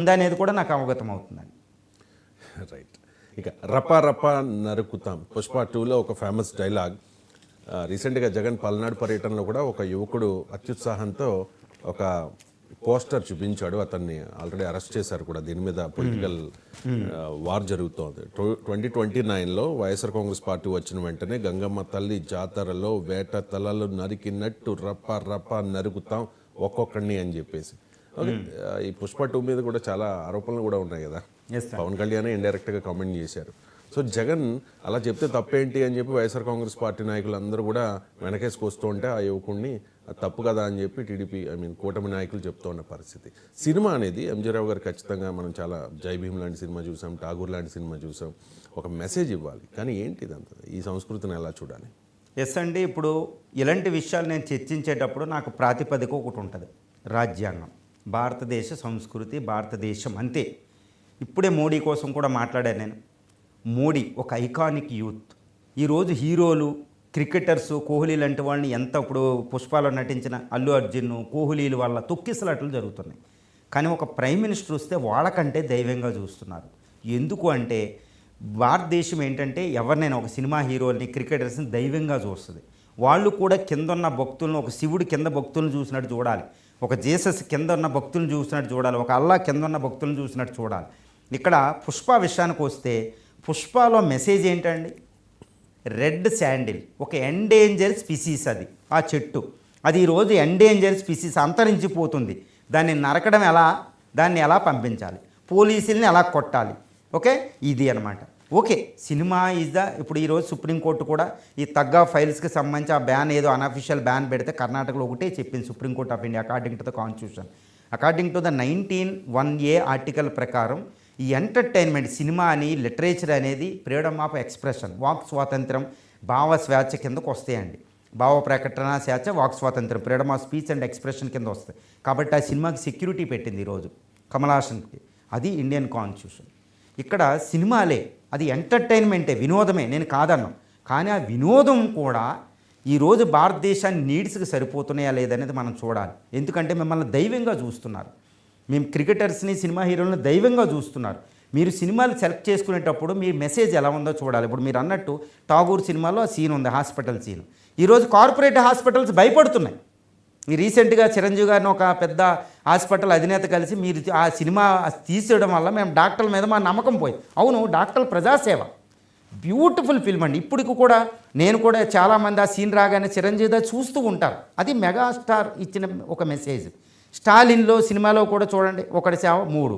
ఉందనేది కూడా నాకు అవగతం అవుతుందండి. రైట్. ఇక రపా రపా నరుకుతాం పుష్ప 2లో ఒక ఫేమస్ డైలాగ్. రీసెంట్గా జగన్ పల్నాడు పర్యటనలో కూడా ఒక యువకుడు అత్యుత్సాహంతో ఒక పోస్టర్ చూపించాడు. అతన్ని ఆల్రెడీ అరెస్ట్ చేశారు కూడా. దీని మీద పొలిటికల్ వార్ జరుగుతోంది. 2029లో వైఎస్ఆర్ కాంగ్రెస్ పార్టీ వచ్చిన వెంటనే గంగమ్మ తల్లి జాతరలో వేట తలలు నరికినట్టు రప్ప రప్ప నరుకుతాం ఒక్కొక్కడిని అని చెప్పేసి. ఈ పుష్ప 2 మీద కూడా చాలా ఆరోపణలు కూడా ఉన్నాయి కదా. పవన్ కళ్యాణ్ ఇండైరెక్ట్గా కామెంట్ చేశారు. సో జగన్ అలా చెప్తే తప్పేంటి అని చెప్పి వైఎస్ఆర్ కాంగ్రెస్ పార్టీ నాయకులందరూ కూడా వెనకేసుకొస్తూ ఉంటే ఆ యువకుడిని తప్పు కదా అని చెప్పి టీడీపీ కూటమి నాయకులు చెప్తూ ఉన్న పరిస్థితి. సినిమా అనేది ఎంజీ రావు గారు ఖచ్చితంగా మనం చాలా జై భీమ్ లాంటి సినిమా చూసాం, ఠాగూర్ లాంటి సినిమా చూసాం. ఒక మెసేజ్ ఇవ్వాలి, కానీ ఏంటి ఇదంతా? ఈ సంస్కృతిని ఎలా చూడాలి? ఎస్ అండి, ఇప్పుడు ఇలాంటి విషయాలు నేను చర్చించేటప్పుడు నాకు ప్రాతిపదిక ఒకటి ఉంటుంది. రాజ్యాంగం, భారతదేశ సంస్కృతి, భారతదేశం అంతే. ఇప్పుడే మోడీ కోసం కూడా మాట్లాడాను నేను. మోడీ ఒక ఐకానిక్ యూత్. ఈరోజు హీరోలు, క్రికెటర్స్, కోహ్లీ లాంటి వాళ్ళని ఎంత ఇప్పుడు పుష్పాలో నటించిన అల్లు అర్జున్, కోహ్లీలు వల్ల తొక్కిసలాటలు జరుగుతున్నాయి. కానీ ఒక ప్రైమ్ మినిస్టర్ వస్తే వాళ్ళకంటే దైవంగా చూస్తున్నారు. ఎందుకు అంటే భారతదేశం ఏంటంటే ఎవరినైనా ఒక సినిమా హీరోని, క్రికెటర్స్ని దైవంగా చూస్తుంది. వాళ్ళు కూడా కింద ఉన్న భక్తులను, ఒక శివుడు కింద భక్తులను చూసినట్టు చూడాలి, ఒక జీసస్ కింద ఉన్న భక్తులను చూసినట్టు చూడాలి, ఒక అల్లా కింద ఉన్న భక్తులను చూసినట్టు చూడాలి. ఇక్కడ పుష్ప విషయానికి వస్తే పుష్పలో మెసేజ్ ఏంటండి? రెడ్ శాండిల్ ఒక ఎండేంజర్ స్పీసీస్. అది ఆ చెట్టు, అది ఈరోజు ఎండేంజర్ స్పీసీస్, అంతరించిపోతుంది. దాన్ని నరకడం ఎలా, దాన్ని ఎలా పంపించాలి, పోలీసుల్ని ఎలా కొట్టాలి, ఓకే, ఇది అనమాట. ఓకే, సినిమా ఈజ్ ద ఇప్పుడు ఈరోజు సుప్రీంకోర్టు కూడా ఈ తగ్గా ఫైల్స్కి సంబంధించి ఆ బ్యాన్ ఏదో అనఫిషియల్ బ్యాన్ పెడితే కర్ణాటకలో ఒకటే చెప్పింది supreme court of India according to the constitution. According to the 19(1)(a) article ప్రకారం ఈ ఎంటర్టైన్మెంట్, సినిమా అని, లిటరేచర్ అనేది ఫ్రీడమ్ ఆఫ్ ఎక్స్ప్రెషన్, వాక్ స్వాతంత్రం, భావ స్వేచ్ఛ కిందకు వస్తాయండి. భావ ప్రకటన స్వేచ్ఛ, వాక్ స్వాతంత్రం, freedom of speech and expression కింద వస్తాయి. కాబట్టి ఆ సినిమాకి సెక్యూరిటీ పెట్టింది ఈరోజు కమలాసన్కి. అది ఇండియన్ కాన్స్టిట్యూషన్. ఇక్కడ సినిమాలే, అది ఎంటర్టైన్మెంటే, వినోదమే, నేను కాదన్నాం. కానీ ఆ వినోదం కూడా ఈరోజు భారతదేశాన్ని నీడ్స్కి సరిపోతున్నాయా లేదనేది మనం చూడాలి. ఎందుకంటే మిమ్మల్ని దైవంగా చూస్తున్నారు. మేము క్రికెటర్స్ని, సినిమా హీరోలను దైవంగా చూస్తున్నారు. మీరు సినిమాలు సెలెక్ట్ చేసుకునేటప్పుడు మీ మెసేజ్ ఎలా ఉందో చూడాలి. ఇప్పుడు మీరు అన్నట్టు ఠాగూర్ సినిమాలో ఆ సీన్ ఉంది, హాస్పిటల్ సీన్. ఈరోజు కార్పొరేట్ హాస్పిటల్స్ భయపడుతున్నాయి. ఈ రీసెంట్గా చిరంజీవి గారిని ఒక పెద్ద హాస్పిటల్ అధినేత కలిసి మీరు ఆ సినిమా తీసేయడం వల్ల మేము డాక్టర్ల మీద మా నమ్మకం పోయింది. అవును, డాక్టర్ల ప్రజాసేవ బ్యూటిఫుల్ ఫిల్మ్ అండి. ఇప్పటికి కూడా నేను కూడా చాలామంది ఆ సీన్ రాగానే చిరంజీవి చూస్తూ ఉంటారు. అది మెగాస్టార్ ఇచ్చిన ఒక మెసేజ్. స్టాలిన్లో సినిమాలో కూడా చూడండి, ఒకటి సేవ 3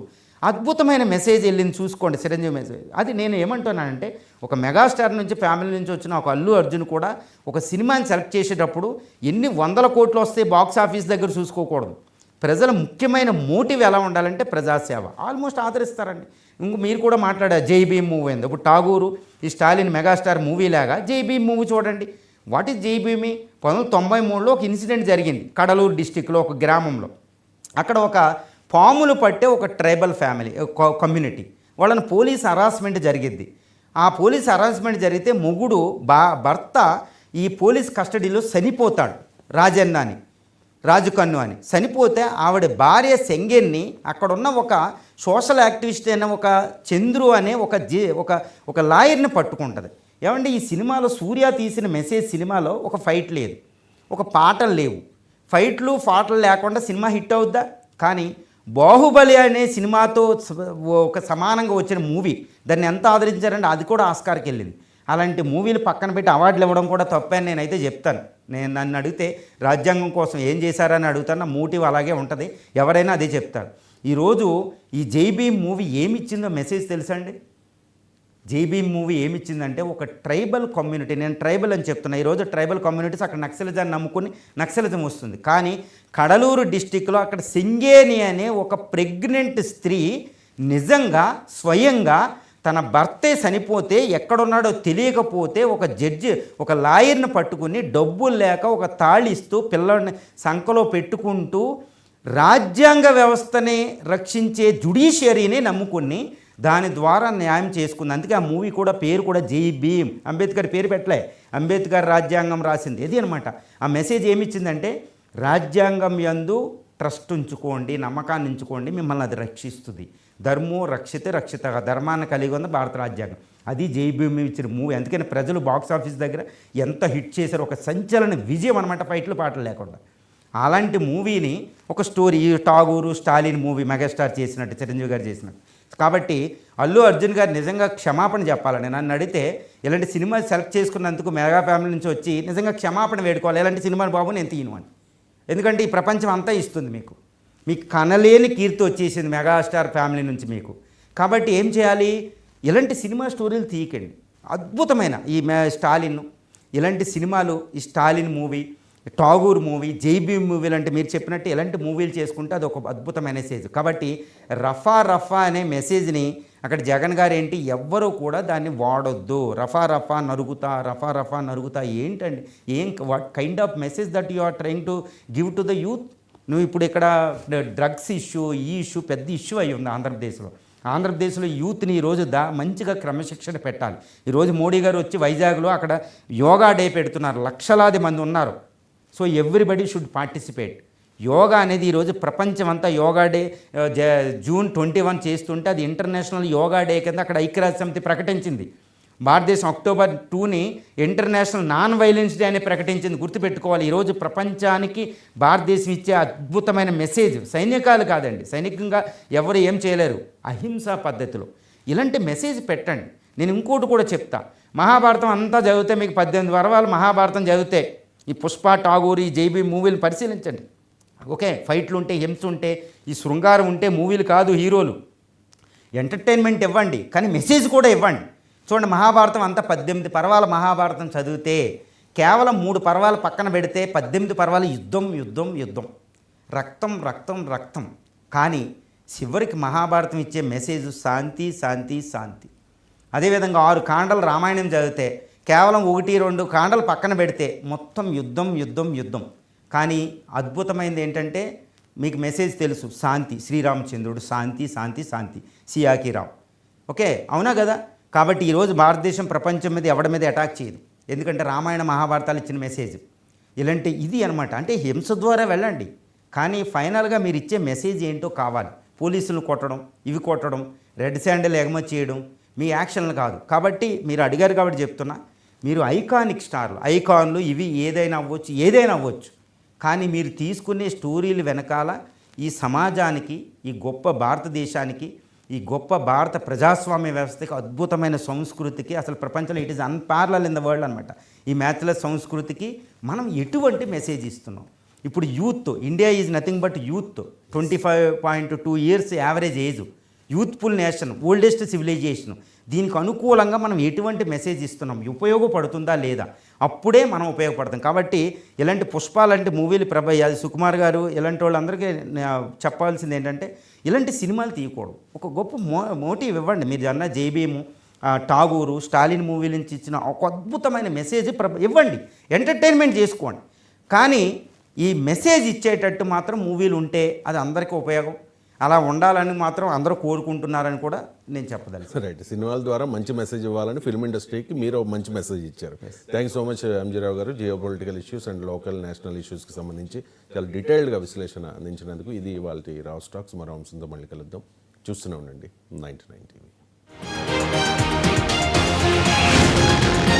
అద్భుతమైన మెసేజ్ వెళ్ళింది, చూసుకోండి చిరంజీవి మెసేజ్. అది నేను ఏమంటున్నానంటే ఒక మెగాస్టార్ నుంచి, ఫ్యామిలీ నుంచి వచ్చిన ఒక అల్లు అర్జున్ కూడా ఒక సినిమాని సెలెక్ట్ చేసేటప్పుడు ఎన్ని 100 కోట్లు వస్తే బాక్స్ ఆఫీస్ దగ్గర చూసుకోకూడదు. ప్రజల ముఖ్యమైన మోటివ్ ఎలా ఉండాలంటే ప్రజాసేవ. ఆల్మోస్ట్ ఆదరిస్తారండి. ఇంక మీరు కూడా మాట్లాడారు జై భీమ్ మూవీ అయింది. ఇప్పుడు ఠాగూరు, ఈ స్టాలిన్ మెగాస్టార్ మూవీ లాగా జై భీమ్ మూవీ చూడండి. వాట్ ఈజ్ జై భీమి? 1993లో ఒక ఇన్సిడెంట్ జరిగింది కడలూరు డిస్టిక్లో ఒక గ్రామంలో. అక్కడ ఒక పాములు పట్టే ఒక ట్రైబల్ ఫ్యామిలీ, కమ్యూనిటీ, వాళ్ళని పోలీస్ హరాస్మెంట్ జరిగింది. ఆ పోలీస్ హరాస్మెంట్ జరిగితే మొగుడు భర్త ఈ పోలీస్ కస్టడీలో చనిపోతాడు. రాజన్న అని, రాజుకన్ను అని చనిపోతే ఆవిడ భార్య సెంగెన్ని అక్కడున్న ఒక సోషల్ యాక్టివిస్ట్ అయిన ఒక చంద్రు అనే ఒక లాయర్ని పట్టుకుంటుంది. ఏమంటే ఈ సినిమాలో సూర్య తీసిన మెసేజ్, సినిమాలో ఒక ఫైట్ లేదు, ఒక పాటలు లేవు. ఫైట్లు పాటలు లేకుండా సినిమా హిట్ అవుద్దా? కానీ బాహుబలి అనే సినిమాతో ఒక సమానంగా వచ్చిన మూవీ, దాన్ని ఎంత ఆదరించారంటే అది కూడా ఆస్కార్కి వెళ్ళింది. అలాంటి మూవీలు పక్కన పెట్టి అవార్డులు ఇవ్వడం కూడా తప్పని నేనైతే చెప్తాను. నన్ను అడిగితే రాజ్యాంగం కోసం ఏం చేశారని అడుగుతాను, మోటివ్ అలాగే ఉంటుంది. ఎవరైనా అదే చెప్తారు. ఈరోజు ఈ జై భీమ్ మూవీ ఏమిచ్చిందో మెసేజ్ తెలుసా అండి? జై భీమ్ మూవీ ఏమిచ్చిందంటే ఒక ట్రైబల్ కమ్యూనిటీ, నేను ట్రైబల్ అని చెప్తున్నా, ఈరోజు ట్రైబల్ కమ్యూనిటీస్ అక్కడ నక్సలిజాన్ని నమ్ముకుని నక్సలిజం వస్తుంది. కానీ కడలూరు డిస్టిక్లో అక్కడ సింగేని అనే ఒక ప్రెగ్నెంట్ స్త్రీ నిజంగా స్వయంగా తన భర్తే చనిపోతే ఎక్కడున్నాడో తెలియకపోతే ఒక జడ్జి, ఒక లాయర్ని పట్టుకుని డబ్బులు లేక ఒక తాళిస్తూ పిల్లల్ని సంకలో పెట్టుకుంటూ రాజ్యాంగ వ్యవస్థని రక్షించే జ్యుడిషియరీని నమ్ముకుని దాని ద్వారా న్యాయం చేసుకుంది. అందుకే ఆ మూవీ కూడా పేరు కూడా జై భీమ్, అంబేద్కర్ పేరు పెట్టలే, అంబేద్కర్ రాజ్యాంగం రాసింది. ఇది అనమాట. ఆ మెసేజ్ ఏమిచ్చిందంటే రాజ్యాంగం యందు ట్రస్ట్ ఉంచుకోండి, నమ్మకాన్ని ఉంచుకోండి, మిమ్మల్ని అది రక్షిస్తుంది. ధర్మో రక్షితే రక్షిత, ధర్మాన్ని కలిగి ఉంది భారత రాజ్యాంగం. అది జై భీమ్ ఇచ్చిన మూవీ. అందుకని ప్రజలు బాక్స్ ఆఫీస్ దగ్గర ఎంత హిట్ చేశారు, ఒక సంచలన విజయం అనమాట, ఫైట్లు పాటలు లేకుండా. అలాంటి మూవీని ఒక story, Tagore Stalin movie megastar చేసినట్టు, చిరంజీవి గారు చేసినట్టు. కాబట్టి అల్లు అర్జున్ గారు నిజంగా క్షమాపణ చెప్పాలని నన్ను అడిగితే, ఇలాంటి సినిమా సెలెక్ట్ చేసుకున్నందుకు మెగా ఫ్యామిలీ నుంచి వచ్చి నిజంగా క్షమాపణ వేడుకోవాలి. ఇలాంటి సినిమాని బాబు నేను తీయను అని. ఎందుకంటే ఈ ప్రపంచం అంతా ఇస్తుంది మీకు కనలేని కీర్తి వచ్చేసింది మెగాస్టార్ ఫ్యామిలీ నుంచి మీకు. కాబట్టి ఏం చేయాలి, ఇలాంటి సినిమా స్టోరీలు తీయకండి. అద్భుతమైన ఈ స్టాలిన్, ఇలాంటి సినిమాలు, ఈ స్టాలిన్ మూవీ, ఠాగూర్ మూవీ, జై భీమ్ మూవీ లాంటి మీరు చెప్పినట్టు ఇలాంటి మూవీలు చేసుకుంటే అది ఒక అద్భుతమైన మెసేజ్. కాబట్టి రఫా అనే మెసేజ్ని అక్కడ జగన్ గారు ఏంటి, ఎవ్వరూ కూడా దాన్ని వాడొద్దు. రఫా నరుగుతా ఏంటండి, what kind of message that you are trying to give to the youth. నువ్వు ఇప్పుడు ఇక్కడ డ్రగ్స్ ఇష్యూ, ఈ ఇష్యూ పెద్ద ఇష్యూ అయి ఉంది ఆంధ్రప్రదేశ్లో యూత్ని ఈరోజు మంచిగా క్రమశిక్షణ పెట్టాలి. ఈరోజు మోడీ గారు వచ్చి వైజాగ్లో అక్కడ యోగా డే పెడుతున్నారు, లక్షలాది మంది ఉన్నారు. So everybody should participate. Yoga అనేది ఈరోజు ప్రపంచం అంతా యోగా డే జూన్ 21 చేస్తుంటే అది ఇంటర్నేషనల్ యోగా డే కింద అక్కడ ఐక్యరాజ్య సమితి ప్రకటించింది. భారతదేశం October 2ని ఇంటర్నేషనల్ నాన్ వైలెన్స్ డే అని ప్రకటించింది. గుర్తుపెట్టుకోవాలి. ఈరోజు ప్రపంచానికి భారతదేశం ఇచ్చే అద్భుతమైన మెసేజ్. సైనికాలు కాదండి, సైనికంగా ఎవరు ఏం చేయలేరు, అహింసా పద్ధతిలో ఇలాంటి మెసేజ్ పెట్టండి. నేను ఇంకోటి కూడా చెప్తా, మహాభారతం అంతా చదివితే మీకు 18 పర్వాలు మహాభారతం చదివితే, ఈ పుష్ప, ఠాగూర్, ఈ జై భీమ్ మూవీలు పరిశీలించండి. ఓకే, ఫైట్లు ఉంటే, హింస ఉంటే, ఈ శృంగారం ఉంటే మూవీలు కాదు హీరోలు. ఎంటర్టైన్మెంట్ ఇవ్వండి, కానీ మెసేజ్ కూడా ఇవ్వండి. చూడండి, మహాభారతం అంతా 18 పర్వాల మహాభారతం చదివితే కేవలం 3 పర్వాలు పక్కన పెడితే 18 పర్వాలు యుద్ధం, రక్తం. కానీ చివరికి మహాభారతం ఇచ్చే మెసేజ్ శాంతి. అదేవిధంగా 6 కాండలు రామాయణం చదివితే కేవలం 1-2 కాండలు పక్కన పెడితే మొత్తం యుద్ధం. కానీ అద్భుతమైనది ఏంటంటే మీకు మెసేజ్ తెలుసు, శాంతి. శ్రీరామచంద్రుడు శాంతి, సియాకిరావు. ఓకే, అవునా కదా? కాబట్టి ఈరోజు భారతదేశం ప్రపంచం మీద ఎవడి మీద అటాక్ చేయదు, ఎందుకంటే రామాయణ మహాభారతాలు ఇచ్చిన మెసేజ్ ఇలాంటి ఇది అనమాట. అంటే హింస ద్వారా వెళ్ళండి, కానీ ఫైనల్గా మీరు ఇచ్చే మెసేజ్ ఏంటో కావాలి. పోలీసులు కొట్టడం, ఇవి కొట్టడం, రెడ్ శాండిల్ ఎగమతి చేయడం మీ యాక్షన్లు కాదు. కాబట్టి మీరు అడిగారు కాబట్టి చెప్తున్నా, మీరు ఐకానిక్ స్టార్లు, ఐకాన్లు ఇవి ఏదైనా అవ్వచ్చు, కానీ మీరు తీసుకునే స్టోరీలు వెనకాల ఈ సమాజానికి, ఈ గొప్ప భారతదేశానికి, ఈ గొప్ప భారత ప్రజాస్వామ్య వ్యవస్థకి, అద్భుతమైన సంస్కృతికి, అసలు ప్రపంచంలో it is unparallel in the world అనమాట, ఈ మ్యాచ్లెస్ సంస్కృతికి మనం ఎటువంటి మెసేజ్ ఇస్తున్నాం. ఇప్పుడు youth, India is nothing but youth. 25.2 years average age, youthful nation, oldest civilisation. దీనికి అనుకూలంగా మనం ఎటువంటి మెసేజ్ ఇస్తున్నాం, ఉపయోగపడుతుందా లేదా, అప్పుడే మనం ఉపయోగపడతాం. కాబట్టి ఇలాంటి పుష్ప లాంటి మూవీలు సుకుమార్ గారు ఇలాంటి వాళ్ళందరికీ చెప్పాల్సింది ఏంటంటే, ఇలాంటి సినిమాలు తీయకూడదు. ఒక గొప్ప మోటివ్ ఇవ్వండి. మీరు అన్న జై భీము, ఠాగూరు, స్టాలిన్ మూవీ నుంచి ఇచ్చిన ఒక అద్భుతమైన మెసేజ్ ఇవ్వండి, ఎంటర్టైన్మెంట్ చేసుకోండి. కానీ ఈ మెసేజ్ ఇచ్చేటట్టు మాత్రం మూవీలు ఉంటే అది అందరికీ ఉపయోగం. అలా ఉండాలని మాత్రం అందరూ కోరుకుంటున్నారని కూడా నేను చెప్పదలుచు. రైట్, సినిమాల ద్వారా మంచి మెసేజ్ ఇవ్వాలని ఫిల్మ్ ఇండస్ట్రీకి మీరు మంచి మెసేజ్ ఇచ్చారు. Thanks so much MG Rao garu. Geo political issues and local national ఇష్యూస్కి సంబంధించి చాలా డీటెయిల్డ్గా విశ్లేషణ అందించినందుకు. ఇది వాళ్ళ రావ్ స్టాక్స్. మరో అంశంతో మళ్ళీ కలుద్దాం. చూస్తూనే ఉండండి 99 TV.